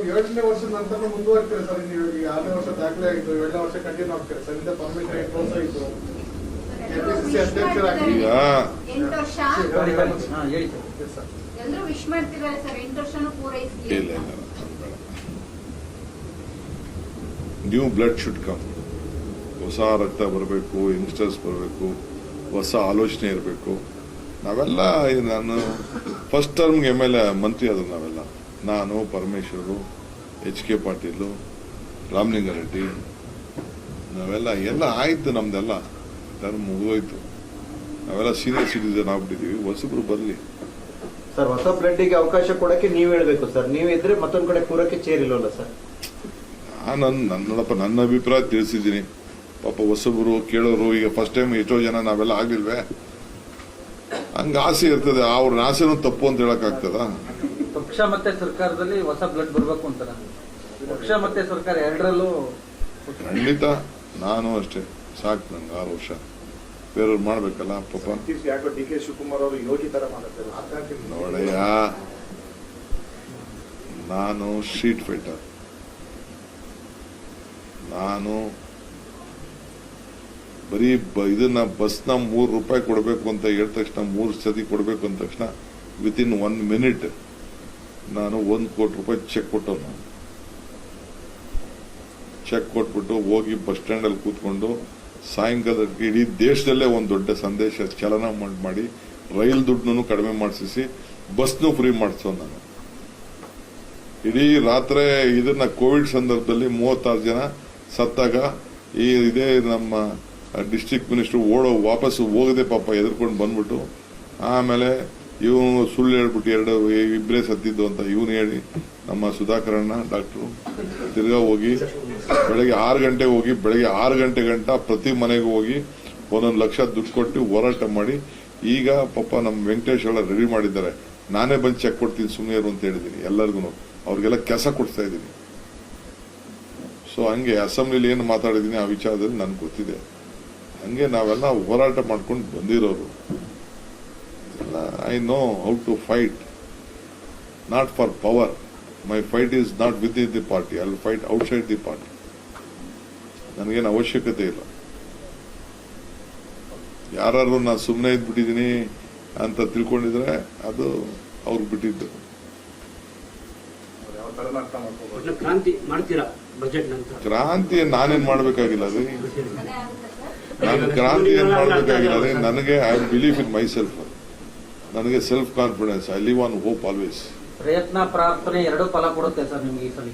7ನೇ ವರ್ಷದ ನಂತರ ಮುಂದುವರಿತೀರಾ ಸರ್? ನೀವು 6ನೇ ವರ್ಷ ದಾಖಲೆ ಆಯಿತು, 7ನೇ ವರ್ಷ ಕಂಟಿನ್ಯೂ ಆಗ್ತೀರಾ ಸರ್? ಇಂದ ಪರ್ಮಿಷನ್ ಕ್ಲೋಸ್ ಆಯಿತು, ಕೆಪಿಸಿಸಿ ಅಧ್ಯಕ್ಷರಾಗಿ 8 ವರ್ಷ ಎಲ್ಲರೂ ವಿಶ್ ಮಾಡ್ತಿದ್ದಾರೆ ಸರ್. 8 ವರ್ಷನೂ ಪೂರೈಸಿ. ಇಲ್ಲ ನ್ಯೂ ಬ್ಲಡ್ ಶುಡ್ ಕಮ್. ಹೊಸ ರಕ್ತ ಬರಬೇಕು, ಯಂಗ್ಸ್ಟರ್ಸ್ ಬರಬೇಕು, ಹೊಸ ಆಲೋಚನೆ ಇರಬೇಕು. ನಾವೆಲ್ಲ ನಾನು ಫಸ್ಟ್ ಟರ್ಮ್ಗೆ MLA ಮಂತ್ರಿ ಆದ್ರು ನಾವೆಲ್ಲ, ನಾನು, ಪರಮೇಶ್ವರು, HK ಪಾಟೀಲು, ರಾಮಲಿಂಗಾರೆಡ್ಡಿ, ನಾವೆಲ್ಲ ಎಲ್ಲ ಆಯ್ತು. ನಮ್ದೆಲ್ಲ ಟರ್ಮ್ ಮುಗಿದೋಯ್ತು. ನಾವೆಲ್ಲ ಸೀನಿಯರ್ ಸಿಟಿಸನ್ ಆಗ್ಬಿಟ್ಟಿದೀವಿ. ಹೊಸಬ್ರು ಬರಲಿ ಸರ್. ಹೊಸ ಬ್ಲಡ್ಗೆ ಅವಕಾಶ ಕೊಡಕ್ಕೆ ನೀವ್ ಹೇಳ್ಬೇಕು ಸರ್. ನೀವಿದ್ರೆ ಮತ್ತೊಂದ್ ಕಡೆ ಕೂರಕ್ಕೆ ಚೇರ್ ಇಲ್ಲವಲ್ಲ ಸರ್? ನೋಡಪ್ಪ, ನನ್ನ ಅಭಿಪ್ರಾಯ ತಿಳಿಸಿದ್ದೀನಿ. ಪಾಪ ಹೊಸಬ್ರು ಕೇಳೋರು, ಈಗ ಫಸ್ಟ್ ಟೈಮ್ ಎಷ್ಟೋ ಜನ ನಾವೆಲ್ಲ ಆಗ್ಲಿಲ್ವೇ, ಹಂಗ ಆಸೆ ಇರ್ತದೆ. ಅವ್ರ ಆಸೆನೂ ತಪ್ಪು ಅಂತ ಹೇಳಕ್ ಆಗ್ತದ? ಪಕ್ಷ ಮತ್ತೆ ಸರ್ಕಾರದಲ್ಲಿ ಹೊಸ ಬ್ಲಡ್ ಬರ್ಬೇಕು ಅಂತಾರ. ಪಕ್ಷ ಮತ್ತೆ ಸರ್ಕಾರ ಎರಡರಲ್ಲೂ ಖಂಡಿತ. ನಾನು ಅಷ್ಟೇ, ಸಾಕು ನಂಗೆ 6 ವರ್ಷ. ಬೇರೆಯವ್ರು ಮಾಡ್ಬೇಕಲ್ಲ ಪಾಪ. DK ಶಿವಕುಮಾರ್ ಅವರು ಯೋಗಿ ತರ ಮಾಡ್ತಾರೆ ನೋಡಯ್ಯ, ನಾನು ಸ್ಟ್ರೀಟ್ ಫೈಟರ್. ನಾನು ಬರೀ ಇದನ್ನ ಬಸ್ನ ₹3 ಕೊಡಬೇಕು ಅಂತ ಹೇಳಿದ ತಕ್ಷಣ, 3 ಸತಿ ಕೊಡಬೇಕು ಅಂದ ತಕ್ಷಣ ವಿತಿನ್ 1 ಮಿನಿಟ್ ನಾನು ₹1 ಕೋಟಿ ಚೆಕ್ ಕೊಟ್ಟವ್. ನಾನು ಚೆಕ್ ಕೊಟ್ಬಿಟ್ಟು ಹೋಗಿ ಬಸ್ ಸ್ಟ್ಯಾಂಡ್ ಅಲ್ಲಿ ಕೂತ್ಕೊಂಡು ಸಾಯಂಕಾಲಕ್ಕೆ ಇಡೀ ದೇಶದಲ್ಲೇ ಒಂದು ದೊಡ್ಡ ಸಂದೇಶ ಚಲನ ಮಾಡಿ ರೈಲ್ ದುಡ್ಡನ್ನು ಕಡಿಮೆ ಮಾಡಿಸಿ ಬಸ್ನು ಫ್ರೀ ಮಾಡಿಸೋ. ನಾನು ಇಡೀ ರಾತ್ರಿ ಇದನ್ನ ಕೋವಿಡ್ ಸಂದರ್ಭದಲ್ಲಿ 36 ಜನ ಸತ್ತಾಗ ಇದೇ ನಮ್ಮ ಡಿಸ್ಟ್ರಿಕ್ಟ್ ಮಿನಿಸ್ಟರ್ ವಾಪಸ್ ಹೋಗದೆ ಪಾಪ ಎದುರ್ಕೊಂಡು ಬಂದ್ಬಿಟ್ಟು, ಆಮೇಲೆ ಇವನು ಸುಳ್ಳು ಹೇಳ್ಬಿಟ್ಟು ಇಬ್ಬರೇ ಸತ್ತಿದ್ದು ಅಂತ ಇವನು ಹೇಳಿ, ನಮ್ಮ ಸುಧಾಕರಣ್ಣ ಡಾಕ್ಟ್ರು ತಿರ್ಗಾ ಹೋಗಿ ಬೆಳಗ್ಗೆ 6 ಗಂಟೆಗೆ ಹೋಗಿ ಬೆಳಗ್ಗೆ 6 ಗಂಟೆ ಗಂಟ ಪ್ರತಿ ಮನೆಗೂ ಹೋಗಿ 1 ಲಕ್ಷ ದುಡ್ಡು ಕೊಟ್ಟು ಹೋರಾಟ ಮಾಡಿ, ಈಗ ಪಾಪ ನಮ್ಮ ವೆಂಕಟೇಶ್ ಎಲ್ಲ ರೆಡಿ ಮಾಡಿದ್ದಾರೆ. ನಾನೇ ಬಂದು ಚೆಕ್ ಕೊಡ್ತೀನಿ ಸುಮ್ಮನೆ ಇರು ಅಂತ ಹೇಳಿದ್ದೀನಿ ಎಲ್ಲರಿಗೂ. ಅವ್ರಿಗೆಲ್ಲ ಕೆಲಸ ಕೊಡ್ತಾ ಇದ್ದೀನಿ. ಸೊ ಹಂಗೆ ಅಸೆಂಬ್ಲಿಲಿ ಏನು ಮಾತಾಡಿದೀನಿ ಆ ವಿಚಾರದಲ್ಲಿ ನನ್ಗೆ ಗೊತ್ತಿದೆ. ಹಂಗೆ ನಾವೆಲ್ಲ ಹೋರಾಟ ಮಾಡ್ಕೊಂಡು ಬಂದಿರೋರು. I know how to fight, not for power. My fight is not with in the party, I will fight outside the party. ನನಗೇನು ಅವಶ್ಯಕತೆ ಇಲ್ಲ. ಯಾರು ನಾನು ಸುಮ್ಮನೆ ಇದ್ಬಿಟ್ಟಿದ್ದೀನಿ ಅಂತ ತಿಳ್ಕೊಂಡಿದ್ರೆ ಅದು ಅವ್ರಿಗೆ ಬಿಟ್ಟಿದ್ದು. ಕ್ರಾಂತಿ ನಾನೇನ್ ಮಾಡ್ಬೇಕಾಗಿಲ್ಲ ರೀ. ನಾನು ಕ್ರಾಂತಿ ಏನ್ ಮಾಡ್ಬೇಕಾಗಿಲ್ಲ ರೀ. ನನಗೆ I believe in my self. ನನಗೆ self confidence. I live on hope always. ಪ್ರಯತ್ನ ಪ್ರಾರ್ಥನೆ ಎರಡೂ ಫಲ ಕೊಡುತ್ತೆ ಸರ್ ನಿಮ್ಗೆ ಈ ಸಲ.